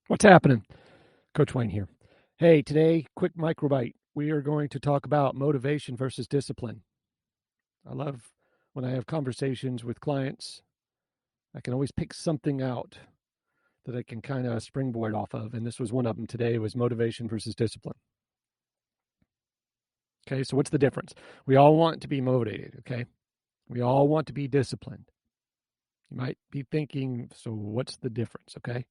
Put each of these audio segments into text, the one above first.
What's happening? Coach Wayne here. Hey, today, quick microbite. We are going to talk about motivation versus discipline. I love when I have conversations with clients, I can always pick something out that I can kind of springboard off of. And this was one of them today was motivation versus discipline. Okay, so what's the difference? We all want to be motivated, okay? We all want to be disciplined. You might be thinking, so what's the difference, okay?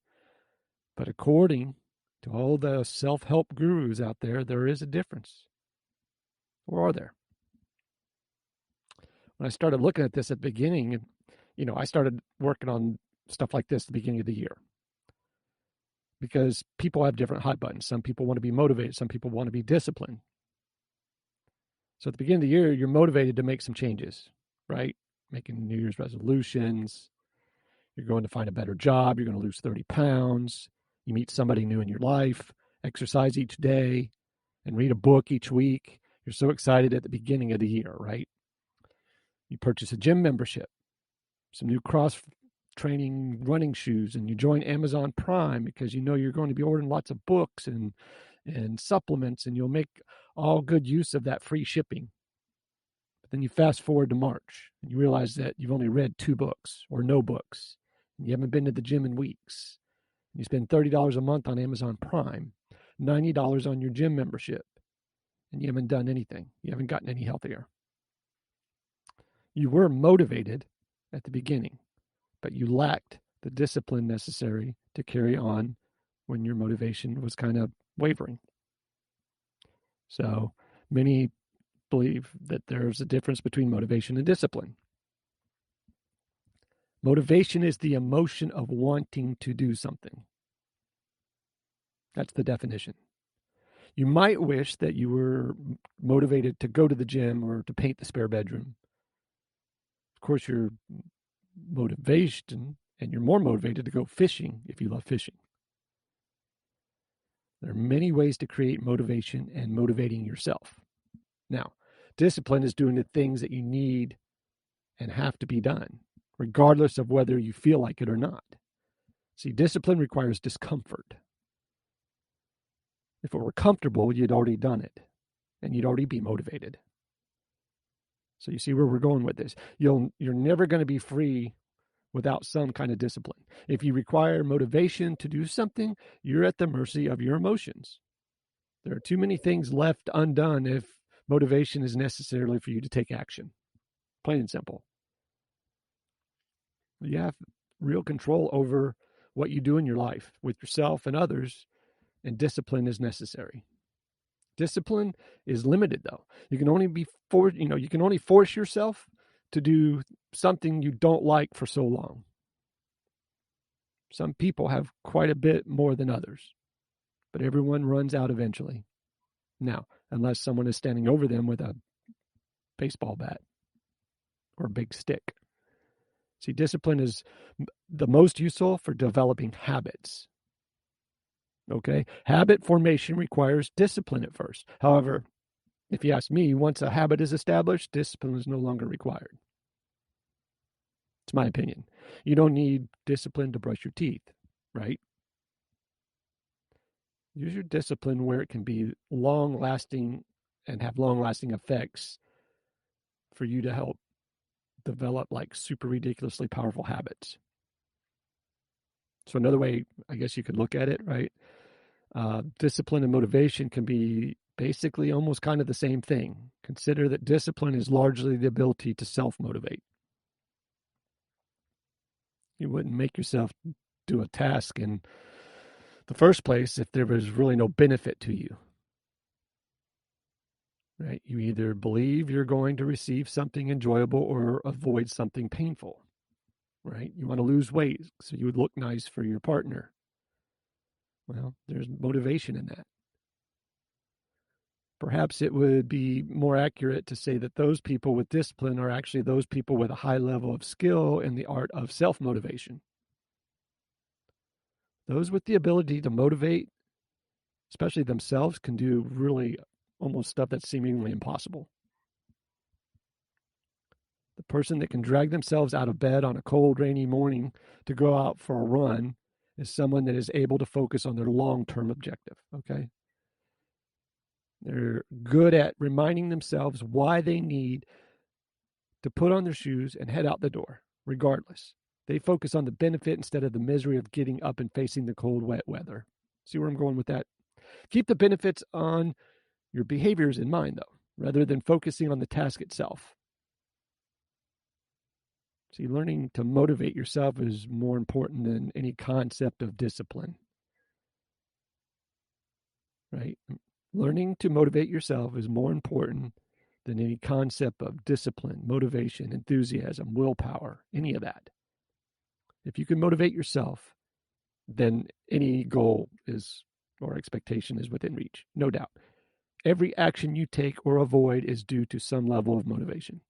But according to all the self-help gurus out there is a difference. Or are there? When I started looking at this at the beginning, I started working on stuff like this at the beginning of the year because people have different hot buttons. Some people want to be motivated. Some people want to be disciplined. So at the beginning of the year, you're motivated to make some changes, right? Making New Year's resolutions. You're going to find a better job. You're going to lose 30 pounds. You meet somebody new in your life, exercise each day, and read a book each week. You're so excited at the beginning of the year, right? You purchase a gym membership, some new cross training running shoes, and you join Amazon Prime because you know you're going to be ordering lots of books and supplements, and you'll make all good use of that free shipping. But then you fast forward to March and you realize that you've only read 2 books or no books. And you haven't been to the gym in weeks. And you spend $30 a month on Amazon Prime, $90 on your gym membership, and you haven't done anything. You haven't gotten any healthier. You were motivated at the beginning, but you lacked the discipline necessary to carry on when your motivation was kind of wavering. So many believe that there's a difference between motivation and discipline. Motivation is the emotion of wanting to do something. That's the definition. You might wish that you were motivated to go to the gym or to paint the spare bedroom. Of course, your motivation, and you're more motivated to go fishing if you love fishing. There are many ways to create motivation and motivating yourself. Now, discipline is doing the things that you need and have to be done, regardless of whether you feel like it or not. See, discipline requires discomfort. If it were comfortable, you'd already done it, and you'd already be motivated. So you see where we're going with this. You're never going to be free without some kind of discipline. If you require motivation to do something, you're at the mercy of your emotions. There are too many things left undone if motivation is necessary for you to take action. Plain and simple. You have real control over what you do in your life with yourself and others, and discipline is necessary. Discipline is limited, though. You can only you can only force yourself to do something you don't like for so long. Some people have quite a bit more than others, but everyone runs out eventually. Now, unless someone is standing over them with a baseball bat or a big stick. See, discipline is the most useful for developing habits. Okay? Habit formation requires discipline at first. However, if you ask me, once a habit is established, discipline is no longer required. It's my opinion. You don't need discipline to brush your teeth, right? Use your discipline where it can be long lasting and have long lasting effects for you to help develop like super ridiculously powerful habits. So another way, I guess you could look at it, right? Discipline and motivation can be basically almost kind of the same thing. Consider that discipline is largely the ability to self-motivate. You wouldn't make yourself do a task in the first place if there was really no benefit to you. Right? You either believe you're going to receive something enjoyable or avoid something painful. Right? You want to lose weight so you would look nice for your partner. Well, there's motivation in that. Perhaps it would be more accurate to say that those people with discipline are actually those people with a high level of skill in the art of self-motivation. Those with the ability to motivate, especially themselves, can do really almost stuff that's seemingly impossible. The person that can drag themselves out of bed on a cold, rainy morning to go out for a run is someone that is able to focus on their long-term objective, okay? They're good at reminding themselves why they need to put on their shoes and head out the door, regardless. They focus on the benefit instead of the misery of getting up and facing the cold, wet weather. See where I'm going with that? Keep the benefits on your behaviors in mind, though, rather than focusing on the task itself. See, learning to motivate yourself is more important than any concept of discipline, right? Learning to motivate yourself is more important than any concept of discipline, motivation, enthusiasm, willpower, any of that. If you can motivate yourself, then any goal is or expectation is within reach, no doubt. Every action you take or avoid is due to some level of motivation.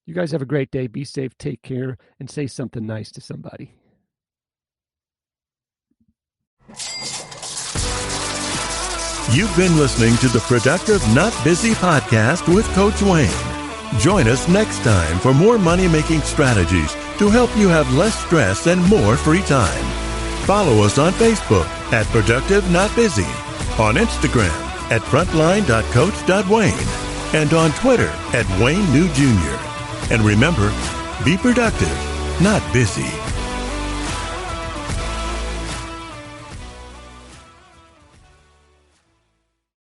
You guys have a great day. Be safe, take care, and say something nice to somebody. You've been listening to the Productive Not Busy podcast with Coach Wayne. Join us next time for more money-making strategies to help you have less stress and more free time. Follow us on Facebook at Productive Not Busy, on Instagram at frontline.coach.wayne, and on Twitter at Wayne New Jr. And remember, be productive, not busy.